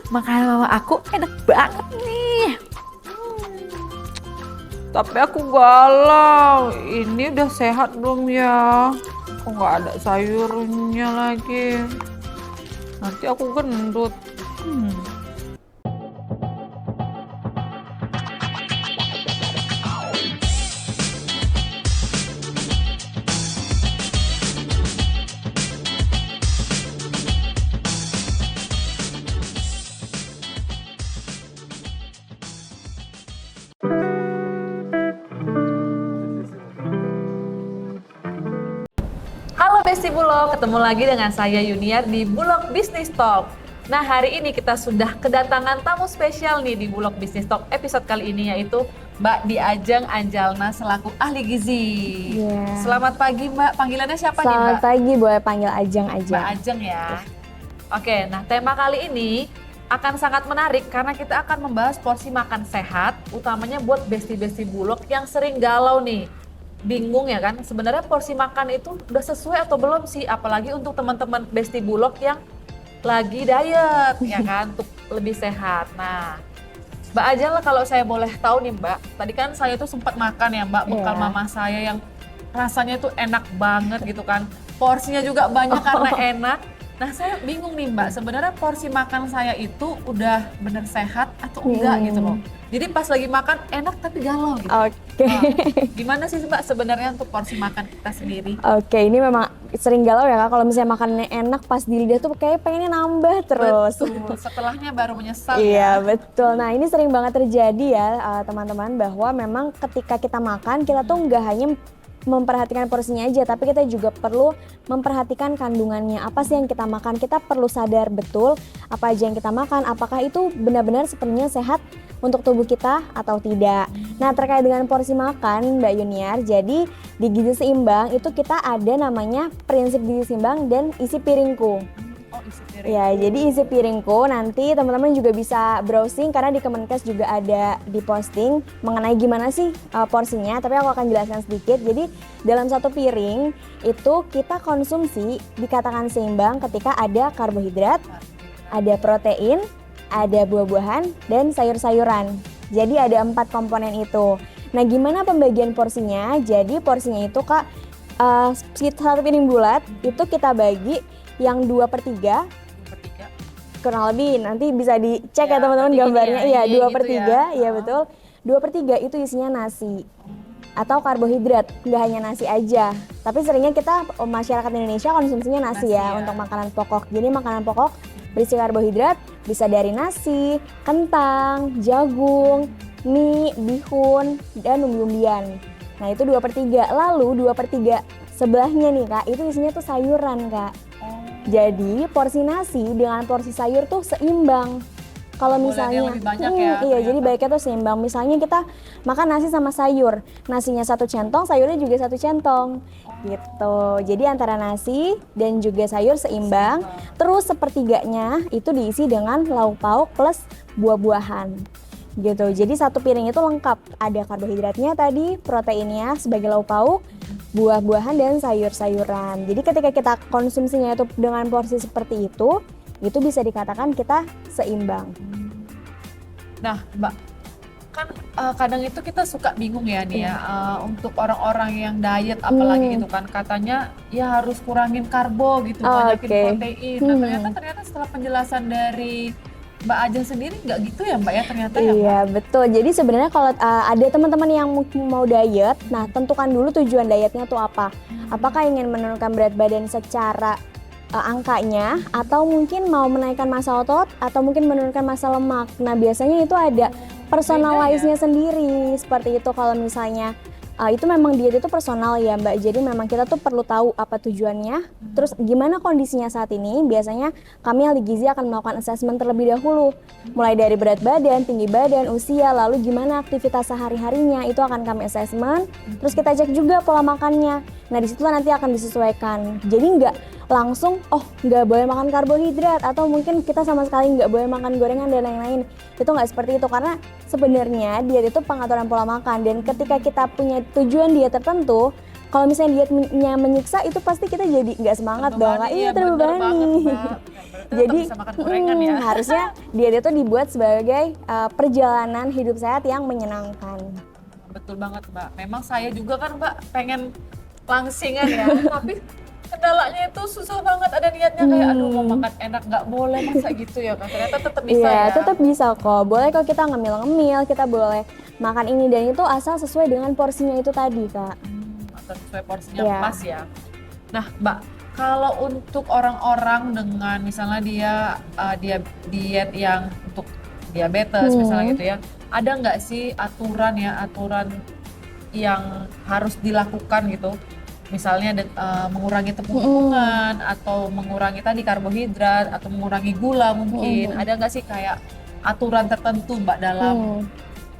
Makanan mama aku enak banget nih. Tapi aku galau, ini udah sehat belum ya? Kok nggak ada sayurnya lagi? Nanti aku gendut. Hmm. Halo Besti Bulog, ketemu lagi dengan saya Yuniar di Bulog Business Talk. Nah, hari ini kita sudah kedatangan tamu spesial nih di Bulog Business Talk episode kali ini, yaitu Mbak Diajeng Anjalna selaku ahli gizi. Yeah. Selamat pagi Mbak, panggilannya siapa nih Mbak? Selamat pagi, boleh panggil Ajeng aja. Mbak Ajeng ya. Oke, nah tema kali ini akan sangat menarik karena kita akan membahas porsi makan sehat, utamanya buat besti-besti Bulog yang sering galau nih. Bingung ya kan, sebenarnya porsi makan itu udah sesuai atau belum sih, apalagi untuk teman-teman besti Bulog yang lagi diet ya kan, untuk lebih sehat. Nah, Mbak Ajeng lah, kalau saya boleh tahu nih Mbak, tadi kan saya tuh sempat makan ya Mbak, bekal mama saya yang rasanya tuh enak banget gitu kan, porsinya juga banyak karena enak. Nah, saya bingung nih Mbak, sebenarnya porsi makan saya itu udah bener sehat atau enggak gitu loh. Jadi pas lagi makan enak tapi galau gitu. Oke. Nah, gimana sih Mbak sebenarnya untuk porsi makan kita sendiri? Oke, ini memang sering galau ya Kak, kalau misalnya makannya enak pas di lidah tuh kayak pengennya nambah terus. Betul, setelahnya baru menyesal Iya, ya. betul. Nah, ini sering banget terjadi ya teman-teman, bahwa memang ketika kita makan, kita tuh nggak hanya memperhatikan porsinya aja, tapi kita juga perlu memperhatikan kandungannya. Apa sih yang kita makan? Kita perlu sadar betul apa aja yang kita makan, apakah itu benar-benar sepenuhnya sehat untuk tubuh kita atau tidak. Nah, terkait dengan porsi makan Mbak Yuniar, jadi di gizi seimbang itu kita ada namanya prinsip gizi seimbang dan isi piringku. Oh, isi piring. Ya, jadi isi piringku nanti teman-teman juga bisa browsing karena di Kemenkes juga ada di posting mengenai gimana sih porsinya, tapi aku akan jelaskan sedikit. Jadi dalam satu piring itu kita konsumsi dikatakan seimbang ketika ada karbohidrat, ada protein, ada buah-buahan, dan sayur-sayuran. Jadi ada 4 komponen itu. Nah, gimana pembagian porsinya? Jadi porsinya itu Kak, satu piring bulat itu kita bagi yang 2/3, kurang lebih nanti bisa dicek ya teman-teman gambarnya. Iya, 2/3, iya betul. 2/3 itu isinya nasi atau karbohidrat, nggak hanya nasi aja. Tapi seringnya kita masyarakat Indonesia konsumsinya nasi ya untuk makanan pokok. Jadi makanan pokok berisi karbohidrat bisa dari nasi, kentang, jagung, mie, bihun, dan umbi-umbian. Nah, itu 2/3. Lalu 2/3 sebelahnya nih Kak, itu isinya tuh sayuran Kak. Jadi porsi nasi dengan porsi sayur tuh seimbang. Kalau misalnya lebih banyak ya, iya, jadi baiknya tuh seimbang. Misalnya kita makan nasi sama sayur, nasinya 1 centong, sayurnya juga 1 centong, gitu. Jadi antara nasi dan juga sayur seimbang. Terus sepertiganya itu diisi dengan lauk pauk plus buah-buahan, gitu. Jadi satu piring itu lengkap, ada karbohidratnya tadi, proteinnya sebagai lauk pauk, buah-buahan dan sayur-sayuran. Jadi ketika kita konsumsinya itu dengan porsi seperti itu bisa dikatakan kita seimbang. Nah Mbak, kan kadang itu kita suka bingung ya nih ya, untuk orang-orang yang diet apalagi gitu kan, katanya ya harus kurangin karbo gitu, banyakin protein. Nah ternyata setelah penjelasan dari Mbak Ajeng sendiri nggak gitu ya Mbak ya ternyata ya Mbak? Iya betul, jadi sebenarnya kalau ada teman-teman yang mau diet, nah tentukan dulu tujuan dietnya tuh apa. Apakah ingin menurunkan berat badan secara angkanya, atau mungkin mau menaikkan massa otot, atau mungkin menurunkan massa lemak. Nah biasanya itu ada personalize-nya sendiri, seperti itu. Kalau misalnya itu memang diet itu personal ya Mbak, jadi memang kita tuh perlu tahu apa tujuannya, terus gimana kondisinya saat ini. Biasanya kami ahli gizi akan melakukan assessment terlebih dahulu, mulai dari berat badan, tinggi badan, usia, lalu gimana aktivitas sehari-harinya, itu akan kami assessment, terus kita cek juga pola makannya. Nah disitulah nanti akan disesuaikan, jadi nggak langsung nggak boleh makan karbohidrat, atau mungkin kita sama sekali nggak boleh makan gorengan dan lain-lain. Itu nggak seperti itu, karena sebenarnya diet itu pengaturan pola makan, dan ketika kita punya tujuan diet tertentu, kalau misalnya dietnya menyiksa itu pasti kita jadi nggak semangat dong. Iya, terbebani. Jadi bisa makan gorengan ya. harusnya diet itu dibuat sebagai perjalanan hidup sehat yang menyenangkan. Betul banget Mbak. Memang saya juga kan Mbak pengen langsingan ya, tapi kendalanya itu susah banget, ada niatnya kayak aduh mau makan enak nggak boleh, masa gitu ya kan, ternyata tetap bisa Iya, ya. tetap bisa kok. Boleh kok kita ngemil-ngemil, kita boleh makan ini dan itu asal sesuai dengan porsinya itu tadi, Kak. Atau sesuai porsinya Iya. pas ya. Nah Mbak, kalau untuk orang-orang dengan misalnya dia diet yang untuk diabetes misalnya gitu ya, ada nggak sih aturan yang harus dilakukan gitu? Misalnya mengurangi tepung-tepungan atau mengurangi tadi karbohidrat atau mengurangi gula mungkin. Ada nggak sih kayak aturan tertentu Mbak dalam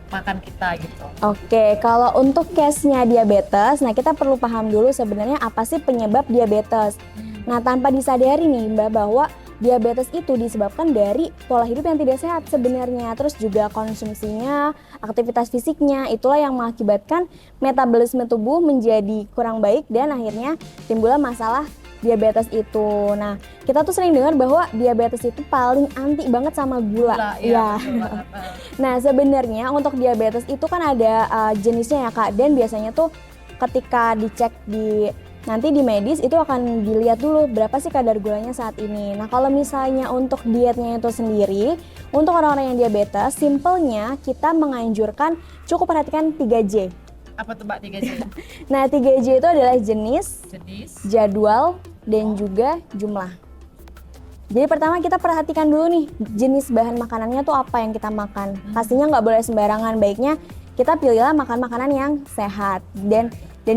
makan kita gitu? Oke, kalau untuk case-nya diabetes, nah kita perlu paham dulu sebenarnya apa sih penyebab diabetes. Nah, tanpa disadari nih Mbak bahwa diabetes itu disebabkan dari pola hidup yang tidak sehat sebenarnya, terus juga konsumsinya, aktivitas fisiknya, itulah yang mengakibatkan metabolisme tubuh menjadi kurang baik dan akhirnya timbullah masalah diabetes itu. Nah, kita tuh sering dengar bahwa diabetes itu paling anti banget sama gula. Iya, betul banget. Nah, sebenarnya untuk diabetes itu kan ada jenisnya ya Kak, dan biasanya tuh ketika dicek nanti di medis itu akan dilihat dulu berapa sih kadar gulanya saat ini. Nah, kalau misalnya untuk dietnya itu sendiri, untuk orang-orang yang diabetes, simpelnya kita menganjurkan cukup perhatikan 3J. Apa tuh Mbak 3J? Nah, 3J itu adalah jenis, Jenis, jadwal, dan juga jumlah. Jadi pertama kita perhatikan dulu nih jenis bahan makanannya tuh apa yang kita makan. Pastinya nggak boleh sembarangan, baiknya kita pilihlah makan makanan yang sehat dan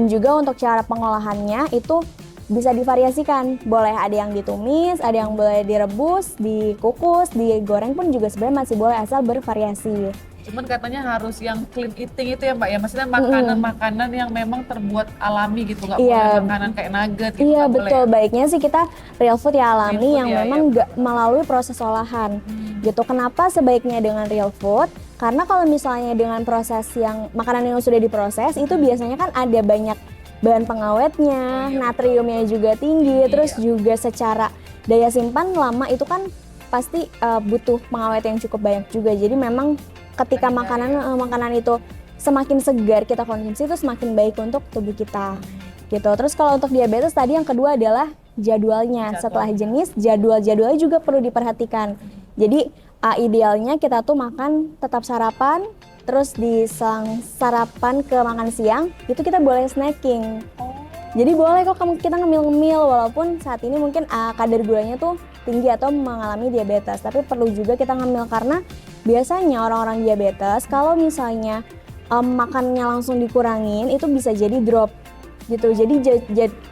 juga untuk cara pengolahannya itu bisa divariasikan. Boleh ada yang ditumis, ada yang boleh direbus, dikukus, digoreng pun juga sebenarnya masih boleh asal bervariasi. cuman katanya harus yang clean eating itu ya Mbak ya, maksudnya makanan-makanan yang memang terbuat alami gitu, nggak boleh makanan kayak nugget gitu. Iya nggak betul, boleh. baiknya sih kita real food ya alami Real food yang ya, memang nggak melalui proses olahan gitu. Kenapa sebaiknya dengan real food? Karena kalau misalnya dengan proses yang makanan yang sudah diproses itu biasanya kan ada banyak bahan pengawetnya, natriumnya juga tinggi, terus juga secara daya simpan lama itu kan pasti butuh pengawet yang cukup banyak juga. Jadi memang ketika makanan itu semakin segar kita konsumsi itu semakin baik untuk tubuh kita gitu. Terus kalau untuk diabetes tadi yang kedua adalah jadwalnya. Setelah jenis, jadwalnya juga perlu diperhatikan. Jadi idealnya kita tuh makan tetap sarapan, terus di selang sarapan ke makan siang itu kita boleh snacking. Jadi boleh kok kita ngemil-ngemil walaupun saat ini mungkin kadar gulanya tuh tinggi atau mengalami diabetes, tapi perlu juga kita ngemil karena biasanya orang-orang diabetes kalau misalnya makannya langsung dikurangin itu bisa jadi drop gitu. Jadi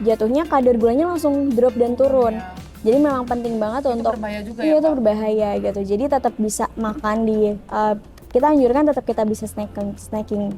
jatuhnya kadar gulanya langsung drop dan turun. Jadi memang penting banget Itu untuk berbahaya juga iya ya, itu Pak? berbahaya gitu. Jadi tetap bisa makan kita anjurkan tetap kita bisa snacking.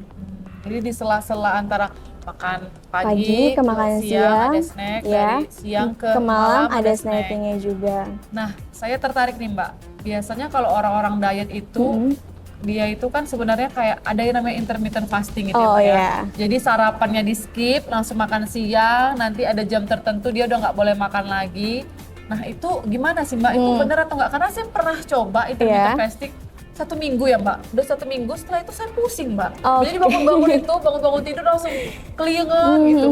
Jadi di sela-sela antara makan Pagi ke makan siang, ada snack, ya. dari siang ke malam ada snack. snackingnya juga. Nah, saya tertarik nih Mbak. Biasanya kalau orang-orang diet itu dia itu kan sebenarnya kayak ada yang namanya intermittent fasting gitu Oh, ya Mbak ya. iya. Jadi sarapannya di skip, langsung makan siang, nanti ada jam tertentu dia udah nggak boleh makan lagi. Nah itu gimana sih Mbak? Itu bener atau nggak? Karena saya pernah coba intermittent fasting 1 minggu ya Mbak. Udah 1 minggu setelah itu saya pusing Mbak. Jadi bangun-bangun tidur langsung keliengan gitu.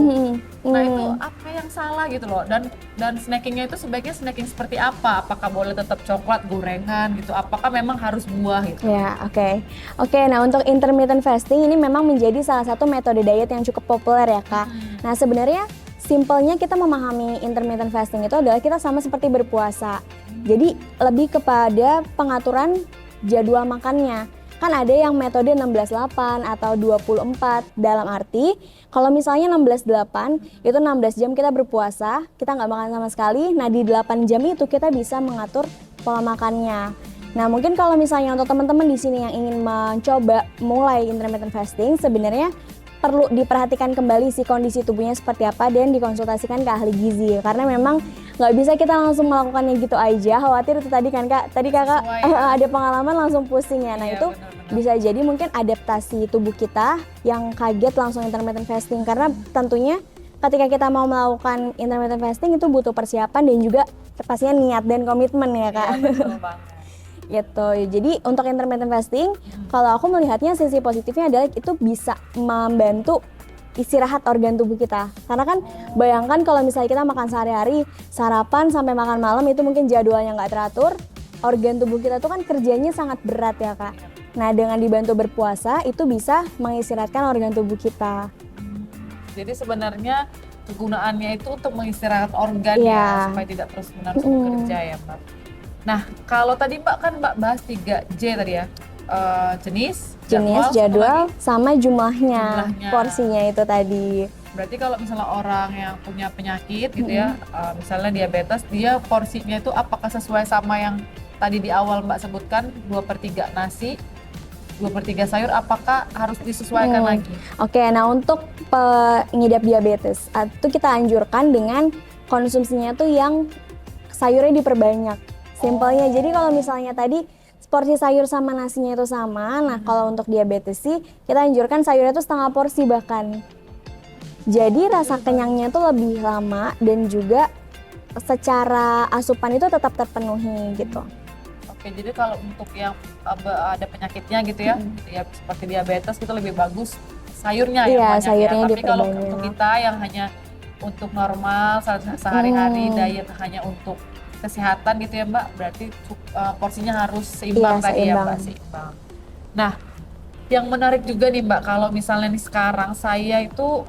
Nah itu apa yang salah gitu loh. Dan snackingnya itu sebaiknya snacking seperti apa? Apakah boleh tetap coklat, gorengan gitu? Apakah memang harus buah gitu? Ya, oke. Nah untuk intermittent fasting ini memang menjadi salah satu metode diet yang cukup populer ya Kak. Nah sebenarnya simpelnya kita memahami intermittent fasting itu adalah kita sama seperti berpuasa. Jadi lebih kepada pengaturan jadwal makannya. Kan ada yang metode 16-8 atau 24 dalam arti kalau misalnya 16-8 itu 16 jam kita berpuasa, kita nggak makan sama sekali. Nah di 8 jam itu kita bisa mengatur pola makannya. Nah mungkin kalau misalnya untuk teman-teman di sini yang ingin mencoba mulai intermittent fasting, sebenarnya perlu diperhatikan kembali sih kondisi tubuhnya seperti apa dan dikonsultasikan ke ahli gizi karena memang nggak bisa kita langsung melakukannya gitu aja, khawatir itu tadi kan Kak, tadi Kakak ada pengalaman langsung pusing ya. Nah itu bisa jadi mungkin adaptasi tubuh kita yang kaget langsung intermittent fasting karena tentunya ketika kita mau melakukan intermittent fasting itu butuh persiapan dan juga pastinya niat dan komitmen ya Kak. Iya, betul banget. Gitu. Jadi untuk intermittent fasting, kalau aku melihatnya sisi positifnya adalah itu bisa membantu istirahat organ tubuh kita. Karena kan bayangkan kalau misalnya kita makan sehari-hari, sarapan sampai makan malam itu mungkin jadwalnya nggak teratur, organ tubuh kita tuh kan kerjanya sangat berat ya Kak. Nah dengan dibantu berpuasa itu bisa mengistirahatkan organ tubuh kita. Jadi sebenarnya kegunaannya itu untuk mengistirahat organ Iya. ya, supaya tidak terus-menerus bekerja ya Mbak. Nah, kalau tadi Mbak kan Mbak bahas 3J tadi ya, jenis, Jadwal, sama jumlahnya, Jumlahnya. porsinya itu tadi. Berarti kalau misalnya orang yang punya penyakit gitu ya, misalnya diabetes, dia porsinya itu apakah sesuai sama yang tadi di awal Mbak sebutkan, 2/3 nasi, 2/3 sayur, apakah harus disesuaikan lagi? Oke, nah untuk pengidap diabetes itu kita anjurkan dengan konsumsinya tuh yang sayurnya diperbanyak. Simpelnya, jadi kalau misalnya tadi porsi sayur sama nasinya itu sama, nah kalau untuk diabetes sih kita anjurkan sayurnya itu setengah porsi bahkan. Jadi rasa kenyangnya tuh lebih lama dan juga secara asupan itu tetap terpenuhi gitu. Oke, jadi kalau untuk yang ada penyakitnya gitu ya, ya seperti diabetes itu lebih bagus sayurnya yang Iya, banyak sayurnya ya. Tapi kalau diperbanyak. untuk kita yang hanya untuk normal sehari-hari diet hanya untuk kesehatan gitu ya Mbak, berarti porsinya harus seimbang Iya, tadi ya seimbang. Mbak, seimbang. Nah, yang menarik juga nih Mbak, kalau misalnya nih sekarang saya itu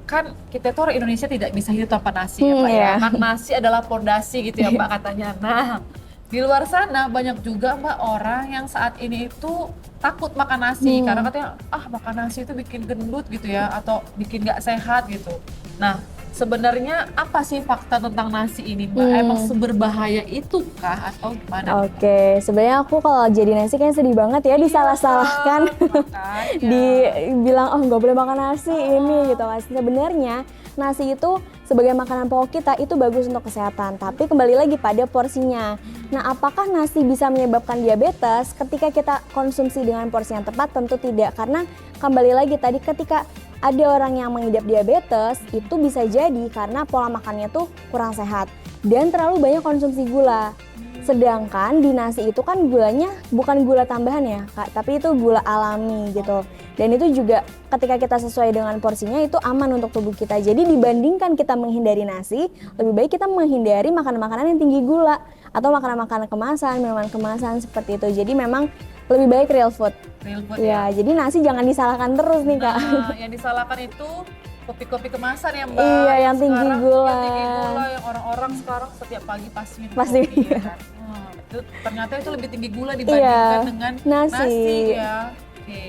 kan kita tuh orang Indonesia tidak bisa hidup tanpa nasi ya Mbak ya. Iya. Kan nasi adalah pondasi gitu ya Mbak katanya. Nah, di luar sana banyak juga Mbak orang yang saat ini itu takut makan nasi karena katanya makan nasi itu bikin gendut gitu ya atau bikin nggak sehat gitu. Nah, sebenarnya apa sih fakta tentang nasi ini Mbak? Emang seberbahaya itu kah atau gimana? Oke, sebenarnya aku kalau jadi nasi kayak sedih banget ya disalah-salahkan. Makanya. Dibilang oh nggak boleh makan nasi ini gitu kan. Sebenarnya nasi itu sebagai makanan pokok kita itu bagus untuk kesehatan, tapi kembali lagi pada porsinya. Nah, apakah nasi bisa menyebabkan diabetes? Ketika kita konsumsi dengan porsi yang tepat tentu tidak, karena kembali lagi tadi ketika ada orang yang mengidap diabetes itu bisa jadi karena pola makannya tuh kurang sehat dan terlalu banyak konsumsi gula. Sedangkan di nasi itu kan gulanya bukan gula tambahan ya Kak, tapi itu gula alami gitu. Dan itu juga ketika kita sesuai dengan porsinya itu aman untuk tubuh kita. Jadi dibandingkan kita menghindari nasi, lebih baik kita menghindari makanan-makanan yang tinggi gula atau makanan-makanan kemasan, minuman kemasan seperti itu. Jadi memang lebih baik real food. Real food Ya, jadi nasi jangan disalahkan terus nih Kak. Nah, yang disalahkan itu kopi-kopi kemasan ya Mbak. Iya, yang tinggi sekarang, gula. Yang tinggi gula, yang orang-orang sekarang setiap pagi pasti minum Pasti, kopi iya. ya kan. Itu ternyata itu lebih tinggi gula dibandingkan dengan nasi. ya. Oke.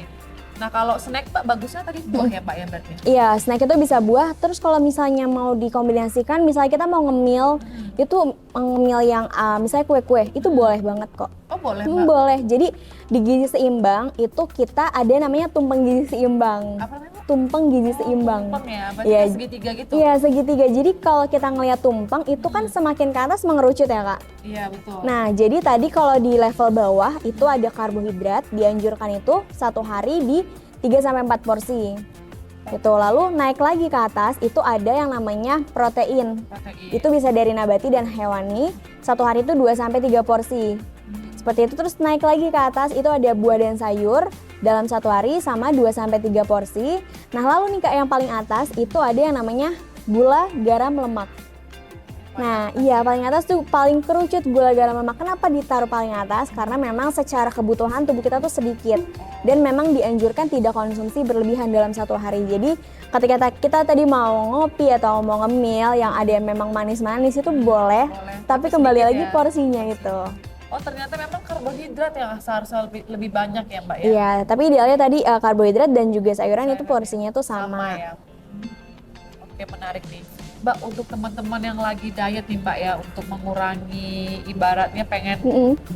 Nah kalau snack Mbak bagusnya tadi buah ya Mbak ya berarti? Iya, snack itu bisa buah. Terus kalau misalnya mau dikombinasikan, misalnya kita mau ngemil, itu ngemil yang misalnya kue-kue, itu boleh banget kok. Oh boleh Mbak? Boleh. Jadi di gizi seimbang itu kita ada namanya tumpeng gizi seimbang. Apa namanya? Tumpeng gizi seimbang. Tumpeng ya, berarti Iya. kayak segitiga gitu? Iya, segitiga. Jadi kalau kita ngelihat tumpeng itu kan semakin ke atas mengerucut ya Kak. Iya betul. Nah, jadi tadi kalau di level bawah itu ada karbohidrat, dianjurkan itu satu hari di 3-4 porsi. Itu lalu naik lagi ke atas itu ada yang namanya protein. Protein. Itu bisa dari nabati dan hewani. Satu hari itu 2-3 porsi. Seperti itu terus naik lagi ke atas itu ada buah dan sayur dalam satu hari sama 2-3 porsi. Nah, lalu nih Kak yang paling atas itu ada yang namanya gula, garam, lemak. Nah, iya paling atas tuh paling kerucut gula, garam, lemak. Kenapa ditaruh paling atas? Karena memang secara kebutuhan tubuh kita tuh sedikit dan memang dianjurkan tidak konsumsi berlebihan dalam satu hari. Jadi ketika kita tadi mau ngopi atau mau ngemil yang ada yang memang manis-manis itu boleh, tapi kembali sedikit lagi ya. porsinya itu. Oh ternyata memang karbohidrat yang seharusnya lebih banyak ya Mbak ya? Iya, tapi idealnya tadi karbohidrat dan juga sayuran itu porsinya tuh sama. ya. Oke menarik nih. Mbak untuk teman-teman yang lagi diet nih Mbak ya untuk mengurangi ibaratnya pengen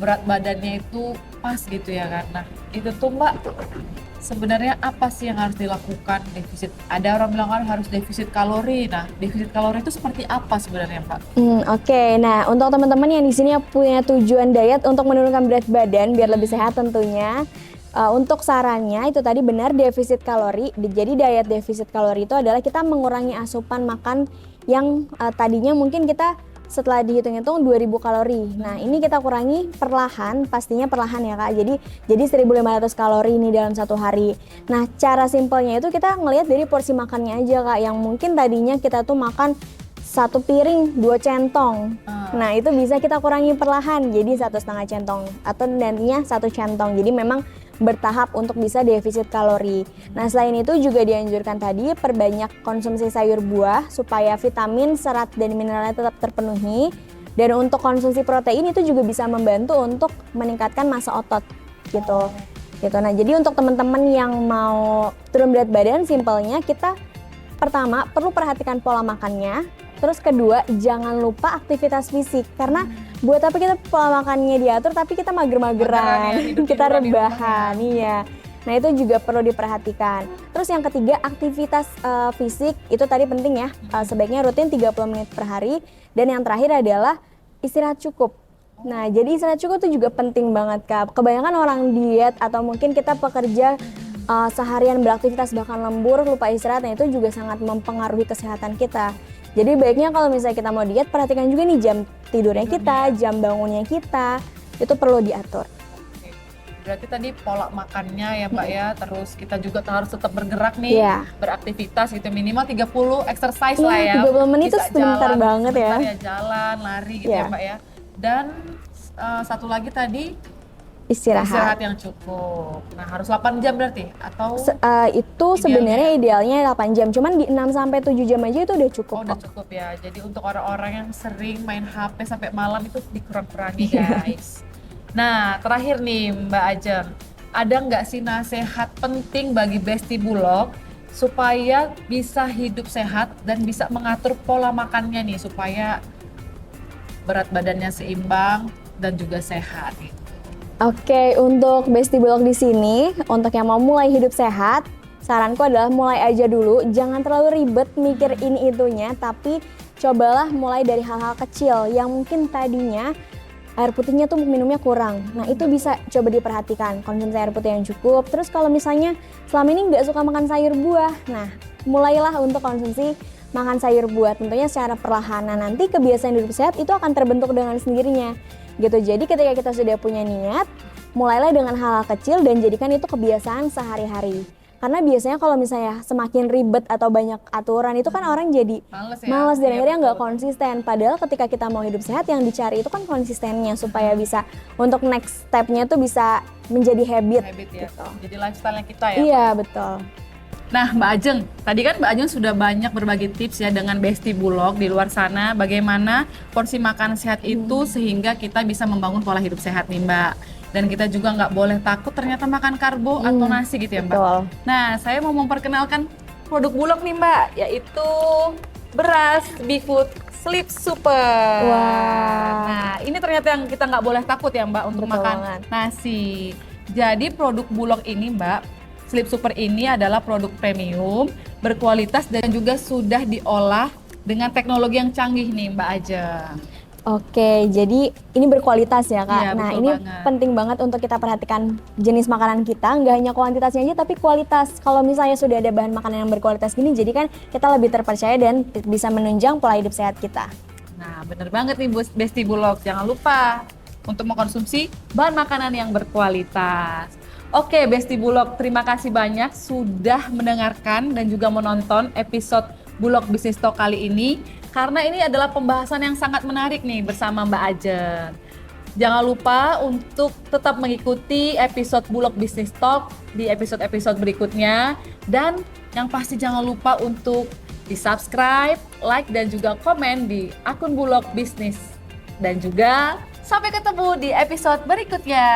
berat badannya itu pas gitu ya kan. Nah itu tuh Mbak sebenarnya apa sih yang harus dilakukan defisit? Ada orang bilang kan harus defisit kalori. Nah defisit kalori itu seperti apa sebenarnya Mbak? Oke. Nah untuk teman-teman yang di sini punya tujuan diet untuk menurunkan berat badan biar lebih sehat tentunya. Untuk sarannya itu tadi benar defisit kalori. Jadi diet defisit kalori itu adalah kita mengurangi asupan makan yang tadinya mungkin kita setelah dihitung-hitung 2000 kalori. Nah, ini kita kurangi perlahan, pastinya perlahan ya Kak. Jadi 1500 kalori ini dalam satu hari. Nah, cara simpelnya itu kita ngelihat dari porsi makannya aja Kak, yang mungkin tadinya kita tuh makan 1 piring 2 centong. Nah, itu bisa kita kurangi perlahan jadi 1,5 centong atau nantinya 1 centong. Jadi memang bertahap untuk bisa defisit kalori. Nah, selain itu juga dianjurkan tadi perbanyak konsumsi sayur buah supaya vitamin, serat, dan mineralnya tetap terpenuhi. Dan untuk konsumsi protein itu juga bisa membantu untuk meningkatkan massa otot gitu. Nah, jadi untuk teman-teman yang mau turun berat badan, simpelnya kita pertama perlu perhatikan pola makannya. Terus kedua, jangan lupa aktivitas fisik, karena buat apa kita pola makannya diatur tapi kita mager-mageran, kita rebahan, iya. Nah, itu juga perlu diperhatikan. Terus yang ketiga, aktivitas fisik itu tadi penting ya, sebaiknya rutin 30 menit per hari. Dan yang terakhir adalah istirahat cukup. Nah, jadi istirahat cukup itu juga penting banget Kak. Kebanyakan orang diet atau mungkin kita pekerja seharian beraktivitas bahkan lembur, lupa istirahat, nah itu juga sangat mempengaruhi kesehatan kita. Jadi baiknya kalau misalnya kita mau diet, perhatikan juga nih jam tidurnya kita, jam bangunnya kita, itu perlu diatur. Berarti tadi pola makannya ya Mbak ya, terus kita juga harus tetap bergerak nih, beraktivitas gitu, minimal 30 exercise lah ya. 30 menit itu sebentar banget ya. Sebentar ya, jalan, lari gitu ya Mbak ya. Dan satu lagi tadi, istirahat yang cukup. Nah, harus 8 jam berarti atau itu sebenarnya idealnya 8 jam. Cuman di 6 sampai 7 jam aja itu udah cukup. Oh, udah cukup ya. Jadi untuk orang-orang yang sering main HP sampai malam itu dikurang-kurangi, guys. Nah, terakhir nih Mbak Ajeng, ada nggak sih nasihat penting bagi Besti Bulog supaya bisa hidup sehat dan bisa mengatur pola makannya nih supaya berat badannya seimbang dan juga sehat gitu. Oke, untuk Besti Bulog di sini, untuk yang mau mulai hidup sehat, saranku adalah mulai aja dulu. Jangan terlalu ribet mikir ini itunya, tapi cobalah mulai dari hal-hal kecil yang mungkin tadinya air putihnya tuh minumnya kurang. Nah, itu bisa coba diperhatikan, konsumsi air putih yang cukup. Terus kalau misalnya selama ini nggak suka makan sayur buah, nah mulailah untuk konsumsi makan sayur buah, tentunya secara perlahan. Nah, nanti kebiasaan hidup sehat itu akan terbentuk dengan sendirinya. Gitu. Jadi ketika kita sudah punya niat, mulailah dengan hal-hal kecil dan jadikan itu kebiasaan sehari-hari. Karena biasanya kalau misalnya semakin ribet atau banyak aturan itu kan orang jadi males dan akhirnya nggak konsisten. Padahal ketika kita mau hidup sehat yang dicari itu kan konsistennya supaya bisa untuk next step-nya tuh bisa menjadi habit ya. gitu. Jadi lifestyle-nya kita ya. Iya, betul. Nah Mbak Ajeng, tadi kan Mbak Ajeng sudah banyak berbagi tips ya dengan Besti Bulog di luar sana bagaimana porsi makan sehat itu sehingga kita bisa membangun pola hidup sehat nih Mbak. Dan kita juga nggak boleh takut ternyata makan karbo atau nasi gitu ya Mbak. Betul. Nah, saya mau memperkenalkan produk Bulog nih Mbak, yaitu beras Befood Sleep Super. Wah. Nah, ini ternyata yang kita nggak boleh takut ya Mbak untuk makan nasi. Jadi produk Bulog ini Mbak, Sleep Super ini adalah produk premium, berkualitas dan juga sudah diolah dengan teknologi yang canggih nih Mbak Ajeng. Oke, jadi ini berkualitas ya Kak. Iya, nah, betul ini banget. penting banget untuk kita perhatikan jenis makanan kita, nggak hanya kuantitasnya aja tapi kualitas. Kalau misalnya sudah ada bahan makanan yang berkualitas gini, jadi kan kita lebih terpercaya dan bisa menunjang pola hidup sehat kita. Nah, bener banget nih Besti Bulog. Jangan lupa untuk mengkonsumsi bahan makanan yang berkualitas. Oke, Besti Bulog, terima kasih banyak sudah mendengarkan dan juga menonton episode Bulog Business Talk kali ini. Karena ini adalah pembahasan yang sangat menarik nih bersama Mbak Ajeng. Jangan lupa untuk tetap mengikuti episode Bulog Business Talk di episode-episode berikutnya. Dan yang pasti jangan lupa untuk di-subscribe, like, dan juga komen di akun Bulog Business. Dan juga sampai ketemu di episode berikutnya.